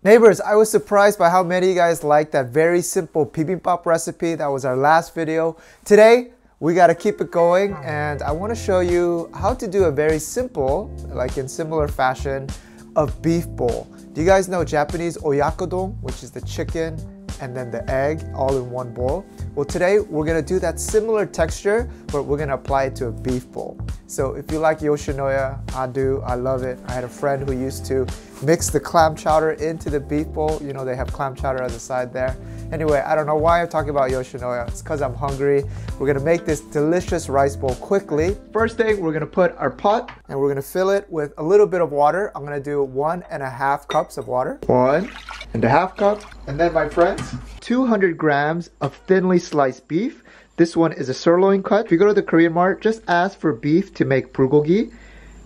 Neighbors, I was surprised by how many of you guys liked that very simple bibimbap recipe. That was our last video. Today, we gotta keep it going, and I wanna show you how to do a very simple, like in similar fashion, of beef bowl. Do you guys know Japanese Oyako-don, which is the chicken and then the egg all in one bowl? Well, today we're gonna do that similar texture, but we're gonna apply it to a beef bowl. So if you like Yoshinoya, I do, I love it. I had a friend who used to mix the clam chowder into the beef bowl. You know, they have clam chowder on the side there. Anyway, I don't know why I'm talking about Yoshinoya. It's because I'm hungry. We're gonna make this delicious rice bowl quickly. First thing, we're gonna put our pot and we're gonna fill it with a little bit of water. I'm gonna do 1.5 cups of water. 1.5 cups. And then my friends, 200 grams of thinly sliced beef. This one is a sirloin cut. If you go to the Korean mart, just ask for beef to make bulgogi.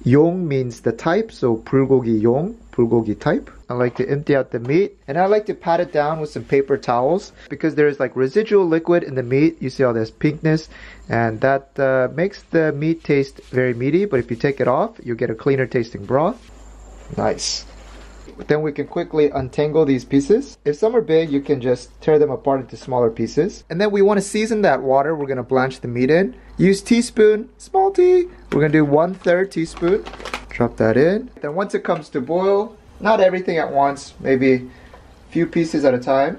Yong means the type, so bulgogi yong, bulgogi type. I like to empty out the meat, and I like to pat it down with some paper towels because there's like residual liquid in the meat. You see all this pinkness, and that makes the meat taste very meaty, but if you take it off, you get a cleaner tasting broth. Nice. Then we can quickly untangle these pieces. If some are big, you can just tear them apart into smaller pieces. And then we want to season that water. We're going to blanch the meat in. Use teaspoon, small t. We're going to do 1/3 teaspoon. Drop that in. Then once it comes to boil, not everything at once, maybe a few pieces at a time.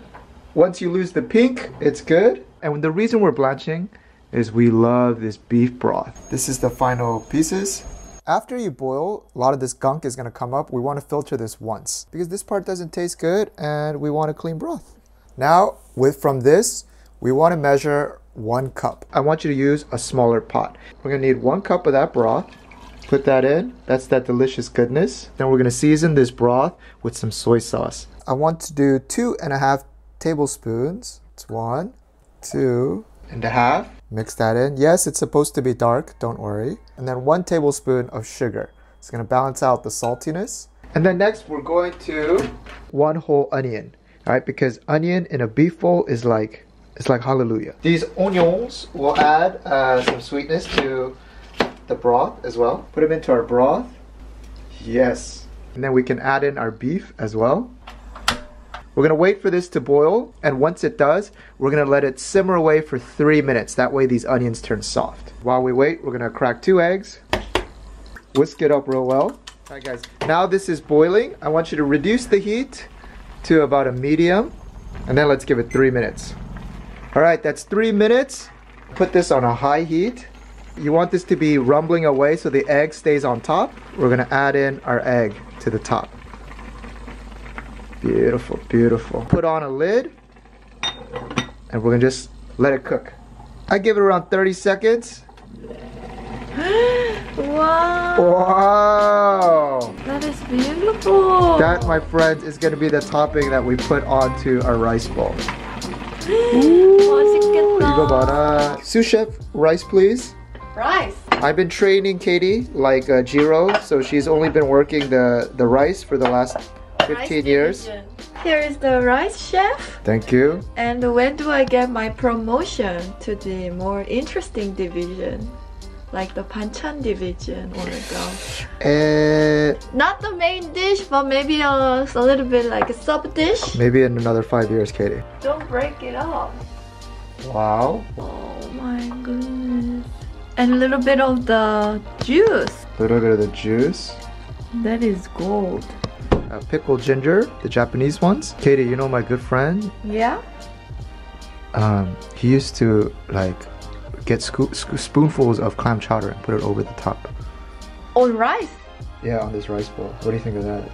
Once you lose the pink, it's good. And the reason we're blanching is we love this beef broth. This is the final pieces. After you boil, a lot of this gunk is going to come up. We want to filter this once because this part doesn't taste good and we want a clean broth. Now, from this, we want to measure 1 cup. I want you to use a smaller pot. We're going to need 1 cup of that broth. Put that in. That's that delicious goodness. Then we're going to season this broth with some soy sauce. I want to do 2.5 tablespoons. It's 1, 2.5. Mix that in. Yes, it's supposed to be dark, don't worry. And then 1 tablespoon of sugar. It's going to balance out the saltiness. And then next we're going to 1 whole onion. All right, because onion in a beef bowl is like, it's like hallelujah. These onions will add some sweetness to the broth as well. Put them into our broth. Yes. And then we can add in our beef as well. We're going to wait for this to boil, and once it does, we're going to let it simmer away for 3 minutes. That way these onions turn soft. While we wait, we're going to crack 2 eggs, whisk it up real well. All right guys, now this is boiling. I want you to reduce the heat to about a medium, and then let's give it 3 minutes. All right, that's 3 minutes. Put this on a high heat. You want this to be rumbling away so the egg stays on top. We're going to add in our egg to the top. Beautiful, beautiful. Put on a lid and we're gonna just let it cook. I give it around 30 seconds. Wow! Wow! That is beautiful! That, my friends, is gonna be the topping that we put onto our rice bowl. 맛있겠다. 이거 봐라. Sous chef, rice please. Rice! I've been training Katie like Jiro, so she's only been working the rice for the last 15 years. Here is the rice chef. Thank you. And when do I get my promotion to the more interesting division? Like the banchan division or the... Not the main dish, but maybe a little bit like a sub dish. Maybe in another 5 years, Katie. Don't break it up. Wow. Oh my goodness. And a little bit of the juice. A little bit of the juice. That is gold. Pickled ginger, the Japanese ones. Katie, you know my good friend? Yeah? He used to like get spoonfuls of clam chowder and put it over the top. On rice? Yeah, on this rice bowl. What do you think of that?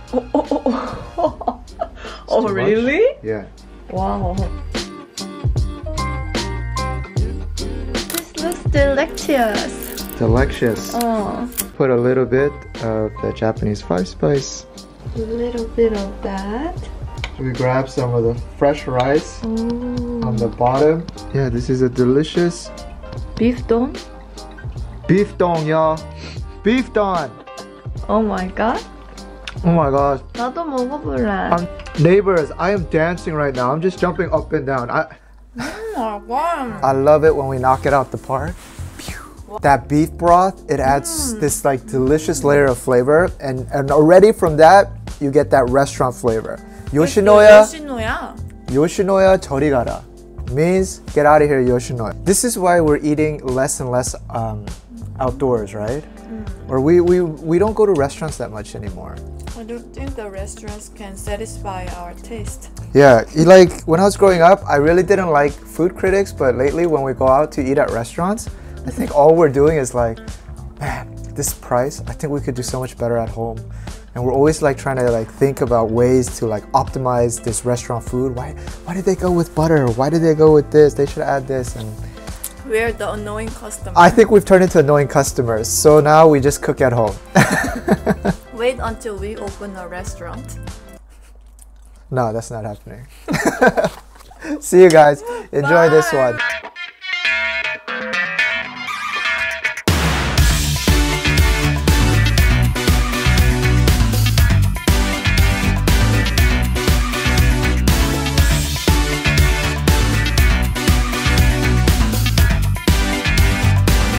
Oh really? Much? Yeah. Wow. This looks delicious. Delicious. Oh. Put a little bit of the Japanese 5-spice. A little bit of that. We grab some of the fresh rice on the bottom. Yeah, this is a delicious beef don. Beef don, y'all. Beef don. Oh my god. Oh my gosh. 나도 먹어볼래. Neighbors, I am dancing right now. I'm just jumping up and down. I love it when we knock it out the park. That beef broth, it adds this like delicious layer of flavor, and already from that you get that restaurant flavor. Yoshinoya. Yoshinoya. Yoshinoya 저리 가라. Means get out of here, Yoshinoya. This is why we're eating less and less outdoors, right? Or we don't go to restaurants that much anymore. I don't think the restaurants can satisfy our taste. Yeah, like when I was growing up, I really didn't like food critics, but lately when we go out to eat at restaurants, I think all we're doing is like, man, this price, I think we could do so much better at home. And we're always like trying to like think about ways to like optimize this restaurant food. Why did they go with butter? Why did they go with this? They should add this. And we're the annoying customer. I think we've turned into annoying customers. So now we just cook at home. Wait until we open a restaurant. No, that's not happening. See you guys. Enjoy this one.